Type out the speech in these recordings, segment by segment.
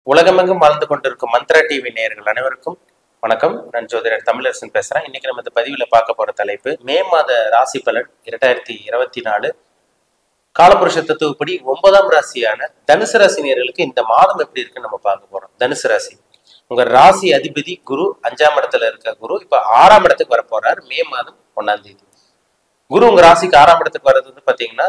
உலகமெங்கும் வாழ்ந்து கொண்டிருக்கும் மந்த்ரா டிவி நேயர்கள் அனைவருக்கும் வணக்கம். நான் ஜோதிடர் தமிழரசன் பேசுறேன். இன்னைக்கு நம்ம இந்த பதிவில் பார்க்க போற தலைப்பு மே மாத ராசி பலன் 2024 காலபுருஷ தத்துவப்படி 9ஆம் ராசியான தனுசு ராசி நேயர்களுக்கு இந்த மாதம் எப்படி இருக்குன்னு நம்ம பார்க்க போறோம். தனுசு ராசி, உங்க ராசி அதிபதி குரு 5ஆம் இடத்துல இருக்க குரு இப்ப 6ஆம் இடத்துக்கு வர போறாரு. மே மாதம் 1ஆம் தேதி குரு உங்க ராசிக்கு 6ஆம் இடத்துக்கு வர்றது வந்து பாத்தீங்கன்னா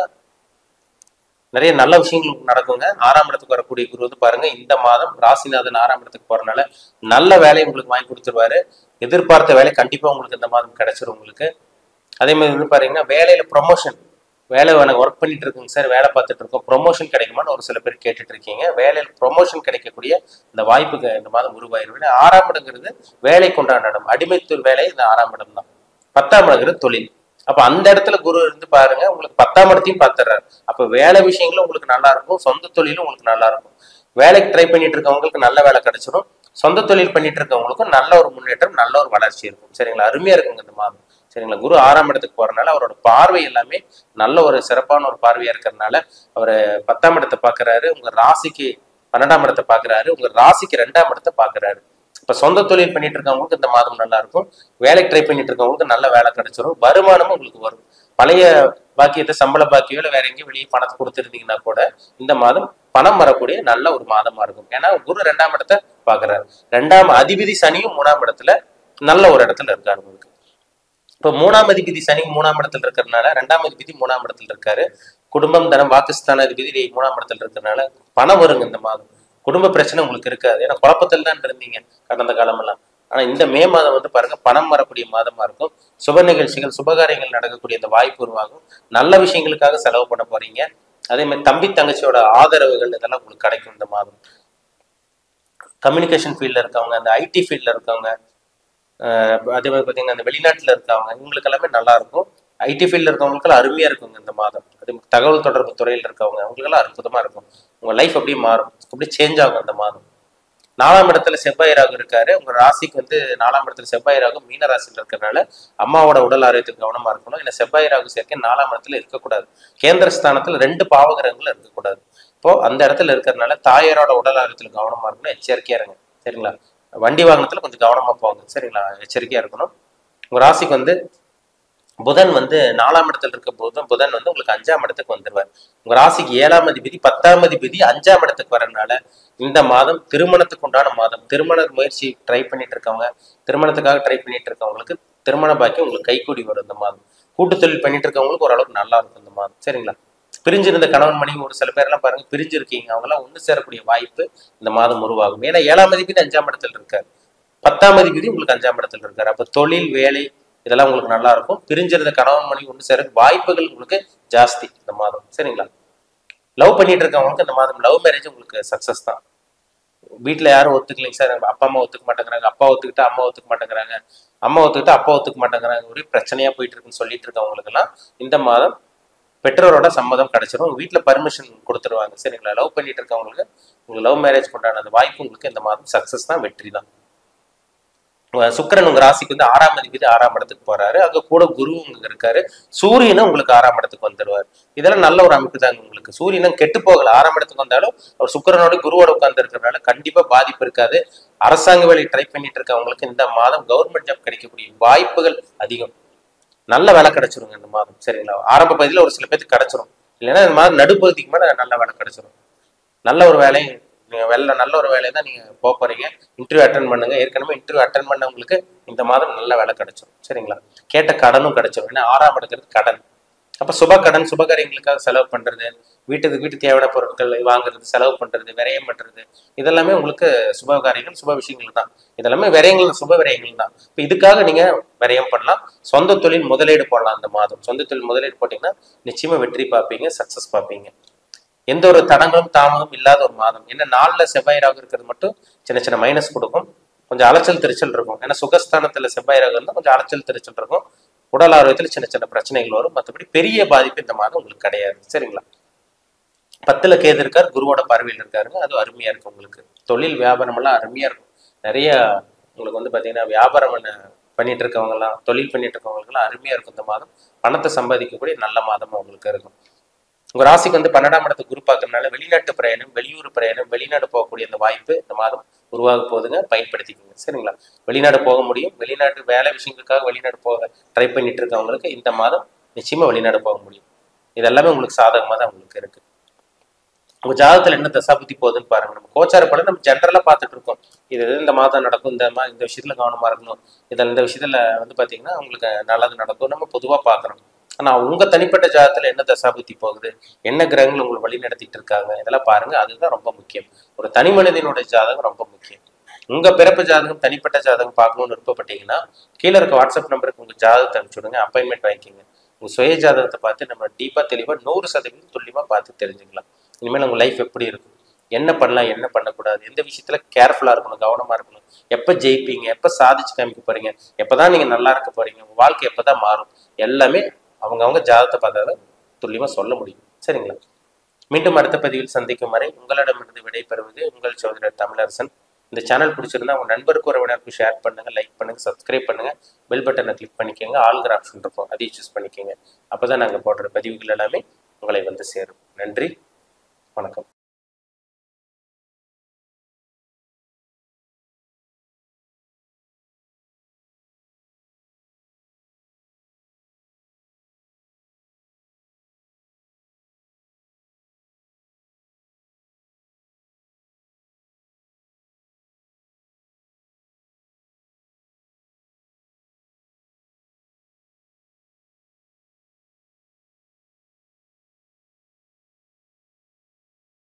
நிறைய நல்ல விஷயங்கள் நடக்குங்க. 6ஆம் இடத்துக்கு வரக்கூடிய குரு வந்து பாருங்க, இந்த மாதம் ராசிநாதன் 6ஆம் இடத்துக்கு போறதுனால நல்ல வேலையை உங்களுக்கு வாங்கி கொடுத்துருவாரு. எதிர்பார்த்த வேலை கண்டிப்பா உங்களுக்கு இந்த மாதம் கிடைச்சிரும் உங்களுக்கு. அதே மாதிரி வந்து பாத்தீங்கன்னா வேலையில ப்ரொமோஷன், வேலை எனக்கு ஒர்க் பண்ணிட்டு இருக்குங்க சார், வேலை பார்த்துட்டு இருக்கோம், ப்ரொமோஷன் கிடைக்குமான்னு ஒரு சில பேர் கேட்டுட்டு இருக்கீங்க. வேலையில் ப்ரொமோஷன் கிடைக்கக்கூடிய இந்த வாய்ப்புக்கு இந்த மாதம் உருவாயிருவேன். 6ஆம் இடங்கிறது வேலைக்கு உண்டான இடம், அடிமைத்துவ வேலை இந்த 6ஆம் இடம் தான். 10ஆம் இடங்கிறது தொழில். அப்ப அந்த இடத்துல குரு இருந்து பாருங்க, உங்களுக்கு 10ஆம் இடத்தையும் பார்த்துறாரு. அப்ப வேலை விஷயங்களும் உங்களுக்கு நல்லா இருக்கும், சொந்த தொழிலும் உங்களுக்கு நல்லா இருக்கும். வேலைக்கு ட்ரை பண்ணிட்டு இருக்கவங்களுக்கு நல்ல வேலை கிடைச்சிடும், சொந்த தொழில் பண்ணிட்டு இருக்கவங்களுக்கும் நல்ல ஒரு முன்னேற்றம், நல்ல ஒரு வளர்ச்சி இருக்கும். சரிங்களா, அருமையா இருக்குங்க இந்த மாதம். சரிங்களா, குரு 6ஆம் இடத்துக்கு போறதுனால அவரோட பார்வை எல்லாமே நல்ல ஒரு சிறப்பான ஒரு பார்வையா இருக்கிறதுனால அவர் 10ஆம் இடத்தை பாக்குறாரு, உங்க ராசிக்கு 12ஆம் இடத்தை பாக்குறாரு, உங்க ராசிக்கு 2ஆம் இடத்தை பாக்குறாரு. இப்ப சொந்த தொழில் பண்ணிட்டு இருக்கவங்களுக்கு இந்த மாதம் நல்லா இருக்கும், வேலைக்கு ட்ரை பண்ணிட்டு இருக்கவங்களுக்கு நல்ல வேலை கிடைச்சிடும், வருமானமும் உங்களுக்கு வரும். பழைய பாக்கியத்தை, சம்பள பாக்கியோ இல்லை வேற எங்கேயும் வெளியே பணத்தை கொடுத்துருந்தீங்கன்னா கூட இந்த மாதம் பணம் வரக்கூடிய நல்ல ஒரு மாதமா இருக்கும். ஏன்னா குரு 2ஆம் இடத்தை பாக்குறாரு. 2ஆம் அதிபதி சனியும் 3ஆம் இடத்துல நல்ல ஒரு இடத்துல இருக்காரு உங்களுக்கு. இப்ப 3ஆம் அதிபதி சனி 3ஆம் இடத்துல இருக்கிறதுனால 2ஆம் அதிபதி 3ஆம் இடத்துல இருக்காரு. குடும்பம், தனம், வாக்குஸ்தான அதிபதி 3ஆம் இடத்துல இருக்கிறதுனால பணம் வருங்க இந்த மாதம். குடும்ப பிரச்சனை உங்களுக்கு இருக்காது, ஏன்னா குழப்பத்தில் தான் இருந்தீங்க கடந்த காலமெல்லாம். ஆனா இந்த மே மாதம் வந்து பாருங்க, பணம் வரக்கூடிய மாதமா இருக்கும். சுப நிகழ்ச்சிகள், சுபகாரியங்கள் நடக்கக்கூடிய இந்த வாய்ப்பு உருவாகும். நல்ல விஷயங்களுக்காக செலவு பண்ண போறீங்க. அதே மாதிரி தம்பி தங்கச்சியோட ஆதரவுகள் இதெல்லாம் உங்களுக்கு கிடைக்கும் இந்த மாதம். கம்யூனிகேஷன் ஃபீல்ட்ல இருக்கவங்க, அந்த ஐடி ஃபீல்ட்ல இருக்கவங்க, அதே மாதிரி பார்த்தீங்கன்னா அந்த வெளிநாட்டில் இருக்கவங்க, இவங்களுக்கு எல்லாமே நல்லா இருக்கும். ஐடி ஃபீல்டில் இருக்கவங்களுக்கெல்லாம் அருமையாக இருக்குங்க இந்த மாதம். அதே தகவல் தொடர்பு துறையில் இருக்கவங்க அவங்களுக்கெல்லாம் அற்புதமாக இருக்கும். உங்கள் லைஃப் அப்படியே மாறும், அப்படியே சேஞ்ச் ஆகும் இந்த மாதம். 4ஆம் இடத்துல செவ்வாய் ராகு இருக்காரு. உங்க ராசிக்கு வந்து 4ஆம் இடத்துல செவ்வாய் ராகு மீன ராசியில் இருக்கிறதுனால அம்மாவோட உடல் ஆரோக்கியத்துக்கு கவனமா இருக்கணும். ஏன்னா செவ்வாய் ராகு சேர்க்கை 4ஆம் இடத்துல இருக்கக்கூடாது. கேந்திர ஸ்தானத்துல 2 பாவகிரகங்களும் இருக்கக்கூடாது. இப்போ அந்த இடத்துல இருக்கிறதுனால தாயாரோட உடல் ஆரோக்கியத்துல கவனமா இருக்கணும், எச்சரிக்கையா இருங்க. சரிங்களா, வண்டி வாகனத்துல கொஞ்சம் கவனமா போங்க. சரிங்களா, எச்சரிக்கையா இருக்கணும். உங்க ராசிக்கு வந்து புதன் வந்து 4ஆம் இடத்துல இருக்க போதும் புதன் வந்து உங்களுக்கு 5ஆம் இடத்துக்கு வந்துடுவார். உங்க ராசிக்கு 7ஆம் அதிபதி 10ஆம் அதிபதி 5ஆம் இடத்துக்கு வரனால இந்த மாதம் திருமணத்துக்கு உண்டான மாதம். திருமண முயற்சி ட்ரை பண்ணிட்டு இருக்கவங்க, திருமணத்துக்காக ட்ரை பண்ணிட்டு இருக்கவங்களுக்கு திருமண பாக்கி உங்களுக்கு கைக்கூடி வரும் இந்த மாதம். கூட்டு தொழில் பண்ணிட்டு இருக்கவங்களுக்கு ஓரளவுக்கு நல்லா இருக்கும் இந்த மாதம். சரிங்களா, பிரிஞ்சிருந்த கணவன் மனைவி ஒரு சில பேர்லாம் பாருங்க பிரிஞ்சிருக்கீங்க, அவங்க எல்லாம் ஒண்ணு சேரக்கூடிய வாய்ப்பு இந்த மாதம் உருவாகும். ஏன்னா 7ஆம் அதிபதி 5ஆம் இடத்துல இருக்காரு, 10ஆம் அதிபதி உங்களுக்கு 5ஆம் இடத்துல இருக்காரு. அப்ப தொழில், வேலை இதெல்லாம் உங்களுக்கு நல்லா இருக்கும். பிரிஞ்சிருந்த கணவன் மனைவி ஒன்று சேர வாய்ப்புகள் உங்களுக்கு ஜாஸ்தி இந்த மாதம். சரிங்களா, லவ் பண்ணிட்டு இருக்கவங்களுக்கு இந்த மாதம் லவ் மேரேஜ் உங்களுக்கு சக்சஸ் தான். வீட்டுல யாரும் ஒத்துக்கலைங்க சார், அப்பா அம்மா ஒத்துக்க மாட்டேங்கிறாங்க, அப்பா ஒத்துக்கிட்டா அம்மா ஒத்துக்க மாட்டேங்கிறாங்க, அம்மா ஒத்துக்கிட்டா அப்பா ஒத்துக்க மாட்டேங்கிறாங்க, ஒரே பிரச்சனையா போயிட்டு இருக்குன்னு சொல்லிட்டு இருக்கவங்களுக்கு எல்லாம் இந்த மாதம் பெற்றோரோட சம்மதம் கிடைச்சிடும். உங்க வீட்டுல பர்மிஷன் கொடுத்துருவாங்க. சரிங்களா, லவ் பண்ணிட்டு இருக்கவங்களுக்கு உங்களுக்கு லவ் மேரேஜ் கொண்டான அந்த வாய்ப்பு உங்களுக்கு இந்த மாதம் சக்சஸ் தான், வெற்றி தான். சுக்கிரன் உங்க ராசிக்கு வந்து 6ஆம் அதிபதி 6ஆம் இடத்துக்கு போறாரு. அங்க கூட குரு உங்க இருக்காரு. சூரியனும் உங்களுக்கு 6ஆம் இடத்துக்கு வந்துடுவார். இதெல்லாம் நல்ல ஒரு அமைப்பு தாங்க உங்களுக்கு. சூரியனும் கெட்டு போகல, 6ஆம் இடத்துக்கு வந்தாலும் அவர் சுக்கிரனோட குருவோட உட்கார்ந்து இருக்கிறதுனால கண்டிப்பா பாதிப்பு இருக்காது. அரசாங்க வேலை ட்ரை பண்ணிட்டு இருக்கவங்களுக்கு இந்த மாதம் கவர்மெண்ட் ஜாப் கிடைக்கக்கூடிய வாய்ப்புகள் அதிகம். நல்ல வேலை கிடைச்சிருங்க இந்த மாதம். சரிங்களா, ஆரம்ப பகுதியில் ஒரு சில பேருக்கு கிடைச்சிரும், இல்லைன்னா இந்த மாதம் நடுப்பகுதிக்கு மேல நல்ல வேலை கிடைச்சிரும். நல்ல ஒரு வேலை, நீங்க நல்ல ஒரு வேலையை தான் நீங்க போறீங்க. இன்டர்வியூ அட்டன் பண்ணுங்க. ஏற்கனவே இன்டர்வியூ அட்டன் பண்ணவங்களுக்கு இந்த மாதம் நல்ல வேலை கிடைச்சிடும். சரிங்களா, கேட்ட கடனும் கிடைச்சிடும். ஏன்னா 6ஆம் இடத்துக்கு கடன். அப்ப சுப கடன், சுபகாரியங்களுக்காக செலவு பண்றது, வீட்டு தேவையான பொருட்கள் வாங்குறது, செலவு பண்றது, விரயம் பண்றது, இதெல்லாமே உங்களுக்கு சுபகாரியங்கள், சுப விஷயங்கள் தான். இதெல்லாமே விரயங்கள், சுப விரயங்கள் தான். இப்ப இதுக்காக நீங்க விரயம் பண்ணலாம். சொந்த தொழில் முதலீடு போடலாம் இந்த மாதம். சொந்த தொழில் முதலீடு போட்டீங்கன்னா நிச்சயமா வெற்றி பார்ப்பீங்க, சக்சஸ் பார்ப்பீங்க. எந்த ஒரு தடங்களும் தாமதம் இல்லாத ஒரு மாதம். என்ன 4ல செவ்வாய் ராகு இருக்கிறது மட்டும் சின்ன சின்ன மைனஸ் கொடுக்கும், கொஞ்சம் அலைச்சல் திருச்சல் இருக்கும். ஏன்னா சுகஸ்தானத்துல செவ்வாய் ராகு இருந்தால் கொஞ்சம் அலைச்சல் திருச்சல் இருக்கும், உடல் ஆரோக்கியத்துல சின்ன சின்ன பிரச்சனைகள் வரும். மற்றபடி பெரிய பாதிப்பு இந்த மாதம் உங்களுக்கு கிடையாது. சரிங்களா, 10ல கேது இருக்காரு, குருவோட பார்வையில் இருக்காருங்க, அது அருமையா இருக்கு உங்களுக்கு. தொழில் வியாபாரம் எல்லாம் அருமையா இருக்கும். நிறைய உங்களுக்கு வந்து பாத்தீங்கன்னா வியாபாரம் பண்ணிட்டு இருக்கவங்க எல்லாம், தொழில் பண்ணிட்டு இருக்கவங்களுக்கு எல்லாம் அருமையா இருக்கும் இந்த மாதம். பணத்தை சம்பாதிக்கக்கூடிய நல்ல மாதமா உங்களுக்கு இருக்கும். உங்க ராசிக்கு வந்து 12ஆம் இடத்துக்கு குரு பார்க்கறதுனால வெளிநாட்டு பிரயாணம், வெளியூர் பிரயாணம், வெளிநாடு போகக்கூடிய அந்த வாய்ப்பு இந்த மாதம் உருவாக போகுதுங்க. பயன்படுத்திக்கோங்க. சரிங்களா? வெளிநாடு போக முடியும். வெளிநாட்டு வேலை விஷயங்களுக்காக வெளிநாடு போக ட்ரை பண்ணிட்டு இருக்கவங்களுக்கு இந்த மாதம் நிச்சயமா வெளிநாடு போக முடியும். இதெல்லாமே உங்களுக்கு சாதகமாக தான் உங்களுக்கு இருக்கு. உங்க ஜாதகத்துல என்ன தசாபுத்தி போகுதுன்னு பாருங்க. நம்ம கோச்சார படம் நம்ம ஜென்ரலா பார்த்துட்டு இருக்கோம். இது இந்த மாதம் நடக்கும், இந்த விஷயத்துல கவனமா இருக்கணும், இந்த விஷயத்துல வந்து பாத்தீங்கன்னா உங்களுக்கு நல்லது நடக்கும் நம்ம பொதுவா பார்க்கணும். ஆனா உங்க தனிப்பட்ட ஜாதகத்துல என்ன தசாபுத்தி போகுது, என்ன கிரகங்கள் உங்களை வழி நடத்திட்டு இருக்காங்க, இதெல்லாம் பாருங்க. அதுதான் ரொம்ப முக்கியம். ஒரு தனி மனிதனுடைய ஜாதகம் ரொம்ப முக்கியம். உங்க பிறப்பு ஜாதகம், தனிப்பட்ட ஜாதகம் பார்க்கணும்னு விருப்பப்பட்டீங்கன்னா கீழே இருக்க வாட்ஸ்அப் நம்பருக்கு உங்க ஜாதகத்தை அனுப்பிச்சுடுங்க. அப்பாயின்மெண்ட் வாங்கிக்கோங்க. உங்க சுய ஜாதகத்தை பார்த்து நம்ம டீப்பா தெளிவா 100% துல்லியமா பார்த்து தெரிஞ்சுக்கலாம். இனிமேல் உங்க லைஃப் எப்படி இருக்கும், என்ன பண்ணலாம், என்ன பண்ணக்கூடாது, எந்த விஷயத்துல கேர்ஃபுல்லா இருக்கணும், கவனமா இருக்கணும், எப்ப ஜெயிப்பீங்க, எப்ப சாதிச்சு காமிக்க போறீங்க, எப்பதான் நீங்க நல்லா இருக்க போறீங்க, உங்க வாழ்க்கை எப்பதான் மாறும், எல்லாமே அவங்க ஜாதகத்தை பார்த்தாதான் துல்லியமா சொல்ல முடியும். சரிங்களா? மீண்டும் அடுத்த பதிவில் சந்திக்கும் வரை உங்களிடமிருந்து விடைபெறுவது உங்கள் சோதரர் தமிழரசன். இந்த சேனல் பிடிச்சிருந்தா உங்க நண்பருக்கு உறவினருக்கு ஷேர் பண்ணுங்க, லைக் பண்ணுங்க, சப்ஸ்கிரைப் பண்ணுங்க, பெல் பட்டனை கிளிக் பண்ணிக்கோங்க. ஆல்கிற ஆப்ஷன் இருக்கும், அதையும் சூஸ் பண்ணிக்கோங்க. அப்பதான் நாங்க போடுற பதிவுகள் எல்லாமே உங்களை வந்து சேரும். நன்றி, வணக்கம்.